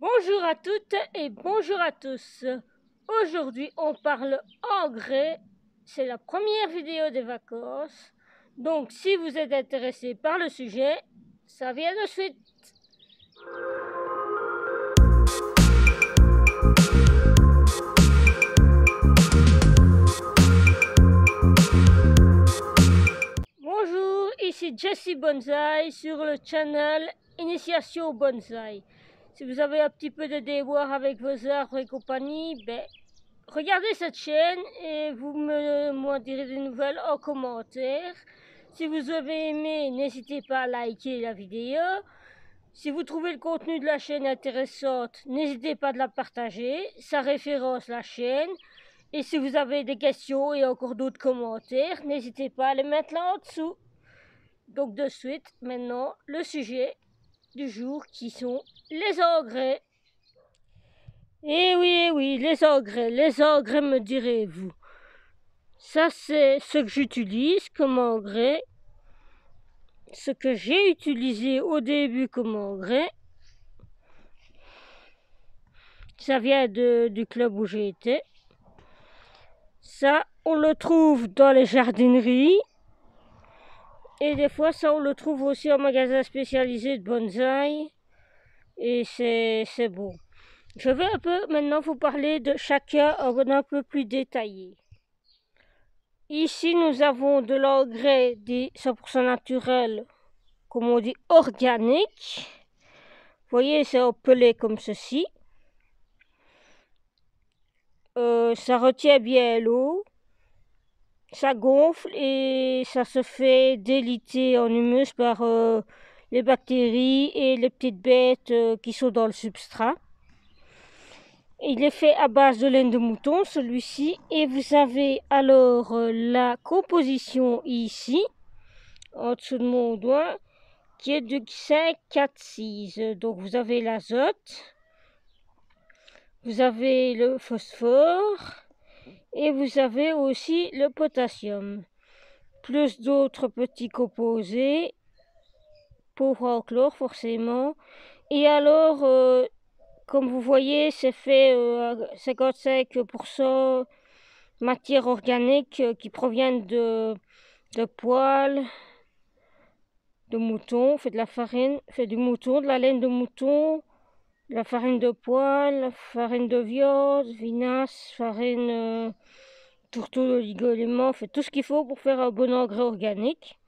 Bonjour à toutes et bonjour à tous. Aujourd'hui, on parle engrais. C'est la première vidéo des vacances. Donc, si vous êtes intéressé par le sujet, ça vient de suite. Bonjour, ici Jessie Bonsaï sur le channel Initiation au Bonsaï. Si vous avez un petit peu de déboire avec vos arbres et compagnie, regardez cette chaîne et vous m'en direz des nouvelles en commentaire. Si vous avez aimé, n'hésitez pas à liker la vidéo. Si vous trouvez le contenu de la chaîne intéressante, n'hésitez pas à la partager. Ça référence la chaîne. Et si vous avez des questions et encore d'autres commentaires, n'hésitez pas à les mettre là en dessous. Donc de suite, maintenant, le sujet du jour qui sont les engrais. Eh oui, les engrais me direz-vous. Ça, c'est ce que j'utilise comme engrais, ce que j'ai utilisé au début comme engrais. Ça vient du club où j'ai été. Ça, on le trouve dans les jardineries. Et des fois, ça, on le trouve aussi en magasin spécialisé de bonsaï. Et c'est bon. Je vais un peu maintenant vous parler de chacun un peu plus détaillé. Ici, nous avons de l'engrais dit 100% naturel, comme on dit organique. Vous voyez, c'est appelé comme ceci. Ça retient bien l'eau, ça gonfle et ça se fait déliter en humus par les bactéries et les petites bêtes qui sont dans le substrat. Il est fait à base de laine de mouton, celui-ci, et vous avez alors la composition ici, en dessous de mon doigt, qui est de 5,4,6. Donc vous avez l'azote, vous avez le phosphore et vous avez aussi le potassium, plus d'autres petits composés, pauvre en chlore forcément. Et alors, comme vous voyez, c'est fait 55% matière organique qui proviennent de poils de mouton, fait de la farine, fait du mouton, de la laine de mouton, de la farine de poil, farine de viande, vinasse, farine tourteau d'oligo-éléments, fait tout ce qu'il faut pour faire un bon engrais organique.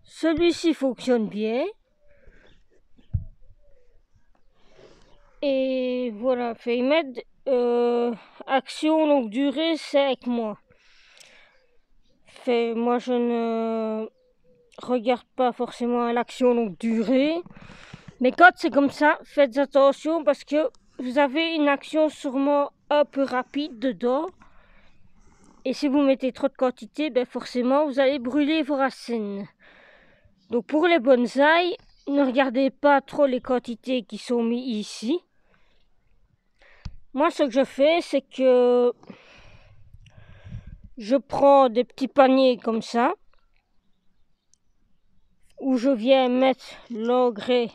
Celui-ci fonctionne bien. Et voilà, fait y mettre action longue durée 5 mois. Fait, moi je ne regarde pas forcément à l'action longue durée. Mais quand c'est comme ça, faites attention parce que vous avez une action sûrement un peu rapide dedans. Et si vous mettez trop de quantité, forcément vous allez brûler vos racines. Donc pour les bonsaïs, ne regardez pas trop les quantités qui sont mises ici. Moi ce que je fais, c'est que je prends des petits paniers comme ça, où je viens mettre l'engrais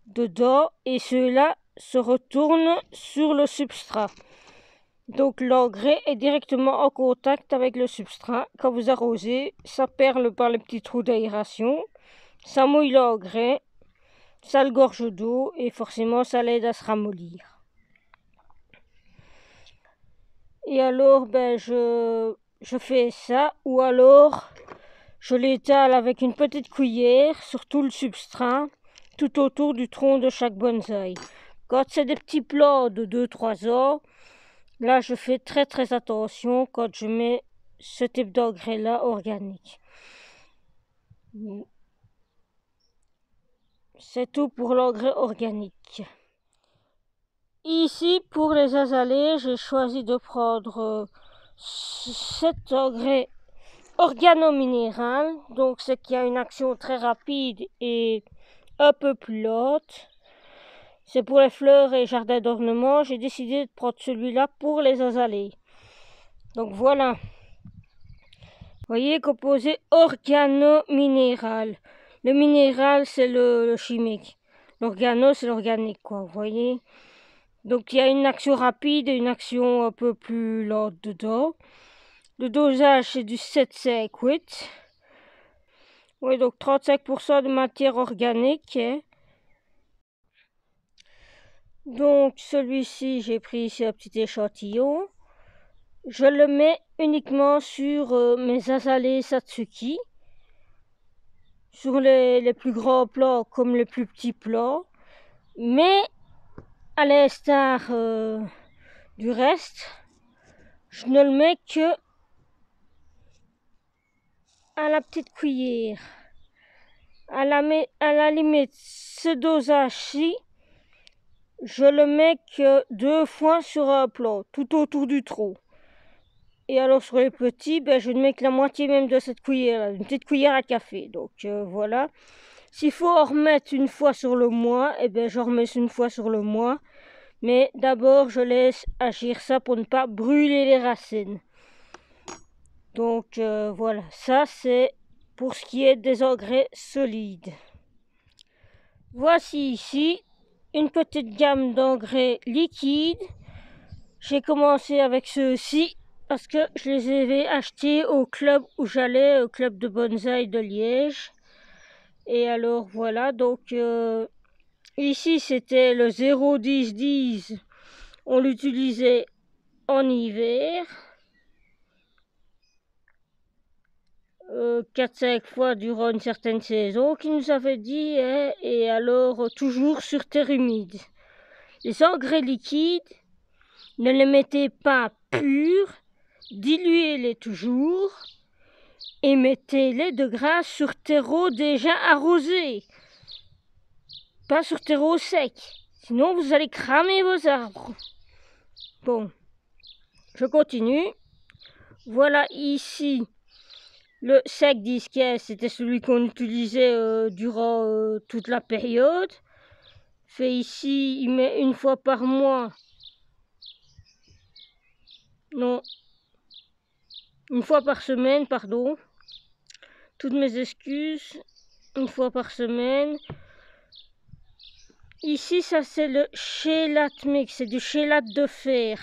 dedans et ceux-là se retournent sur le substrat. Donc l'engrais est directement en contact avec le substrat. Quand vous arrosez, ça perle par les petits trous d'aération, ça mouille l'engrais, ça le gorge d'eau et forcément ça l'aide à se ramollir. Et alors je fais ça, ou alors je l'étale avec une petite cuillère sur tout le substrat, tout autour du tronc de chaque bonsaï. Quand c'est des petits plants de 2-3 ans, là je fais très attention quand je mets ce type d'engrais là organique. C'est tout pour l'engrais organique. Ici pour les azalées, j'ai choisi de prendre cet engrais organominéral, donc c'est qui a une action très rapide et un peu plus lente. C'est pour les fleurs et jardins d'ornement. J'ai décidé de prendre celui-là pour les azalées. Donc voilà. Vous voyez, composé organominéral. Le minéral, c'est le chimique. L'organo, c'est l'organique, quoi, vous voyez. Donc, il y a une action rapide et une action un peu plus lente dedans. Le dosage, c'est du 7,5,8. Oui, donc 35% de matière organique. Hein. Donc, celui-ci, j'ai pris ici un petit échantillon. Je le mets uniquement sur mes azalées Satsuki. Sur les plus grands plants comme les plus petits plants. Mais, à l'instar du reste, je ne le mets que à la petite cuillère. À la limite, ce dosage-ci, je le mets que 2 fois sur un plat, tout autour du tronc. Et alors sur les petits, je ne mets que la moitié même de cette cuillère, une petite cuillère à café. Donc voilà. S'il faut en remettre une fois sur le mois, je remets une fois sur le mois. Mais d'abord, je laisse agir ça pour ne pas brûler les racines. Donc voilà, ça c'est pour ce qui est des engrais solides. Voici ici une petite gamme d'engrais liquides. J'ai commencé avec ceux-ci parce que je les avais achetés au club où j'allais, au club de bonsaï de Liège. Et alors voilà, donc ici c'était le 0,10,10. On l'utilisait en hiver. 4-5 fois durant une certaine saison qui nous avait dit, hein, et alors toujours sur terre humide. Les engrais liquides, ne les mettez pas purs, diluez-les toujours et mettez-les de grâce sur terreau déjà arrosé, pas sur terreau sec, sinon vous allez cramer vos arbres. Bon, je continue. Voilà ici le sec 10-15, c'était celui qu'on utilisait durant toute la période. Fait ici, il met une fois par mois. Non, une fois par semaine, pardon. Toutes mes excuses. Une fois par semaine. Ici, ça c'est le chélate mix, c'est du chélate de fer.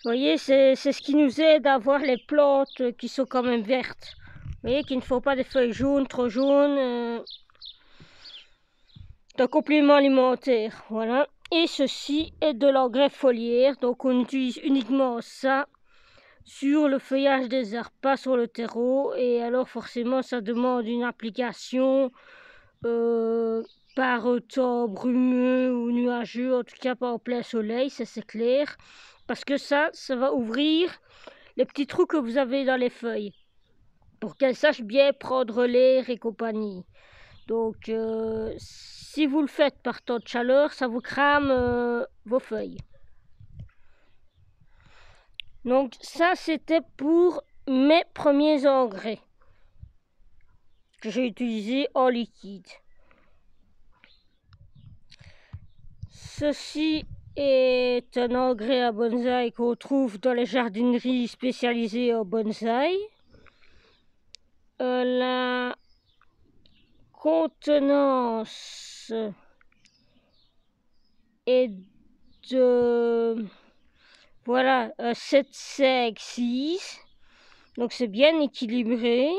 Vous voyez, c'est ce qui nous aide à avoir les plantes qui sont quand même vertes. Vous voyez qu'il ne faut pas des feuilles jaunes, trop jaunes. C'est un complément alimentaire, voilà. Et ceci est de l'engrais foliaire, donc on utilise uniquement ça sur le feuillage des arbres, pas sur le terreau. Et alors forcément, ça demande une application par temps brumeux ou nuageux, en tout cas pas en plein soleil, ça c'est clair. Parce que ça va ouvrir les petits trous que vous avez dans les feuilles, pour qu'elles sachent bien prendre l'air et compagnie. Donc, si vous le faites par temps de chaleur, ça vous crame vos feuilles. Donc, ça, c'était pour mes premiers engrais que j'ai utilisés en liquide. Ceci est un engrais à bonsaï qu'on trouve dans les jardineries spécialisées en bonsaï. La contenance est de 7, 5, 6. Donc c'est bien équilibré.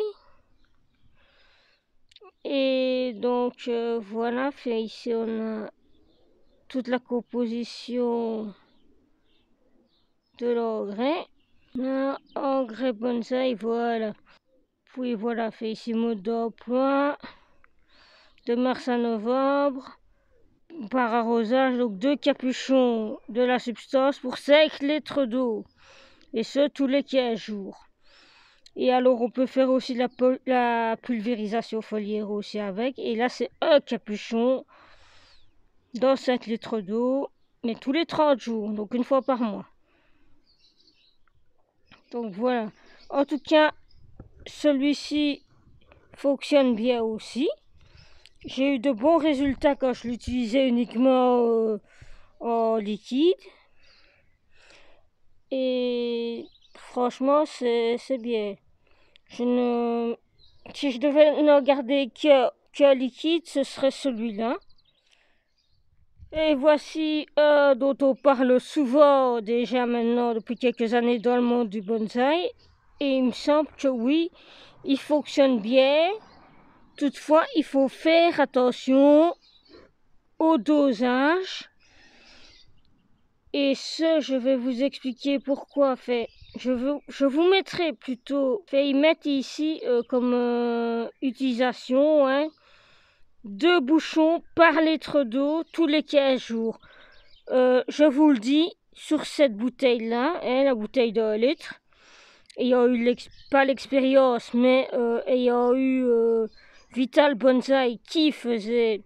Et donc voilà, fait ici on a toute la composition de l'engrais. Engrais bonsaï, voilà. Puis voilà, fait ici mode d'emploi de mars à novembre. Par arrosage, donc 2 capuchons de la substance pour 5 litres d'eau. Et ce, tous les 15 jours. Et alors, on peut faire aussi la pulvérisation foliaire aussi avec. Et là, c'est un capuchon dans 5 litres d'eau, mais tous les 30 jours, donc une fois par mois. Donc voilà. En tout cas, celui-ci fonctionne bien aussi. J'ai eu de bons résultats quand je l'utilisais uniquement en liquide. Et franchement, c'est bien. Si je devais ne garder qu'un liquide, ce serait celui-là. Et voici dont on parle souvent déjà maintenant depuis quelques années dans le monde du bonsaï. Et il me semble que oui, il fonctionne bien. Toutefois, il faut faire attention au dosage. Et ce, je vais vous expliquer pourquoi. Je vous mettrai plutôt, y mettre ici comme utilisation, hein, 2 bouchons par litre d'eau tous les 15 jours. Je vous le dis, sur cette bouteille-là, hein, la bouteille de 1 litre, ayant eu pas l'expérience, mais ayant eu Vital Bonsaï qui faisait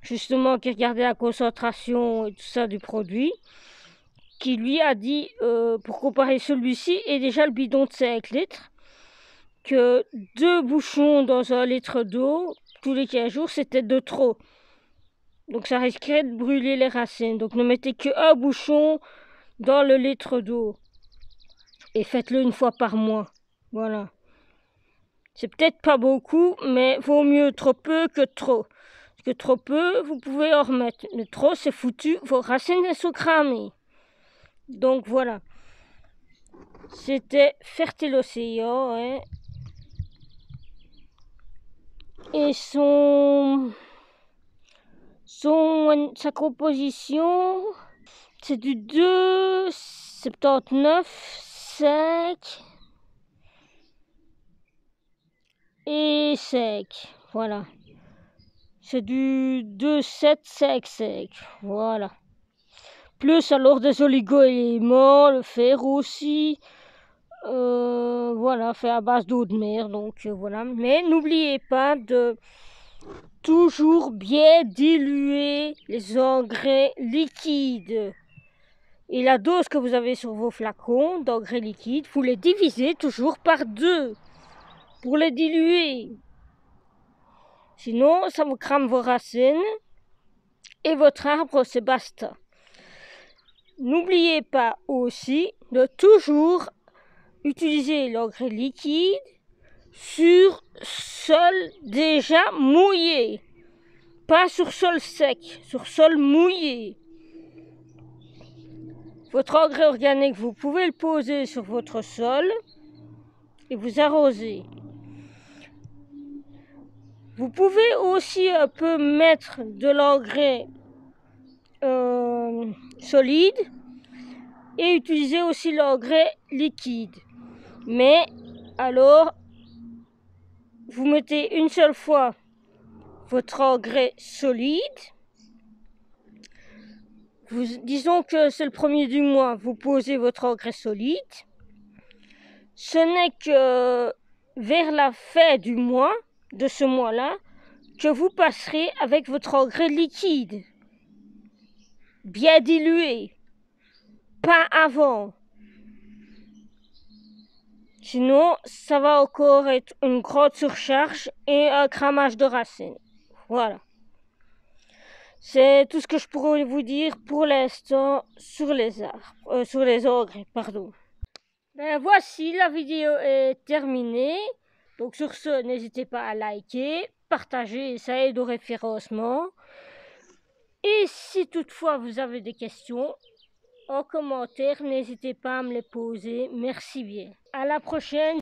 justement, qui regardait la concentration et tout ça du produit, qui lui a dit, pour comparer celui-ci et déjà le bidon de 5 litres, que 2 bouchons dans 1 litre d'eau tous les 15 jours, c'était de trop. Donc ça risquerait de brûler les racines. Donc ne mettez que 1 bouchon dans le litre d'eau. Et faites-le 1 fois par mois. Voilà. C'est peut-être pas beaucoup, mais vaut mieux trop peu que trop. Parce que trop peu, vous pouvez en remettre. Mais trop, c'est foutu. Vos racines, elles sont cramées. Donc voilà. C'était Fertile Océan, hein. Et sa composition, c'est du 2,79, 5 et 5. Voilà. C'est du 2,755. Voilà. Plus alors des oligo-éléments, le fer aussi. Voilà, fait à base d'eau de mer. Donc voilà. Mais n'oubliez pas de toujours bien diluer les engrais liquides. Et la dose que vous avez sur vos flacons d'engrais liquides, vous les divisez toujours par 2 pour les diluer. Sinon, ça vous crame vos racines et votre arbre, c'est basta. N'oubliez pas aussi de toujours utiliser l'engrais liquide sur sol déjà mouillé. Pas sur sol sec, sur sol mouillé. Votre engrais organique, vous pouvez le poser sur votre sol et vous arroser. Vous pouvez aussi un peu mettre de l'engrais solide et utiliser aussi l'engrais liquide. Mais alors, vous mettez une seule fois votre engrais solide. Disons que c'est le 1er du mois, vous posez votre engrais solide. Ce n'est que vers la fin du mois, de ce mois-là, que vous passerez avec votre engrais liquide. Bien dilué. Pas avant. Sinon, ça va encore être une grande surcharge et un cramage de racines. Voilà. C'est tout ce que je pourrais vous dire pour l'instant sur les arbres, sur les engrais, pardon. Ben voici, la vidéo est terminée. Donc sur ce, n'hésitez pas à liker, partager, ça aide au référencement. Et si toutefois vous avez des questions, en commentaire, n'hésitez pas à me les poser. Merci bien. À la prochaine.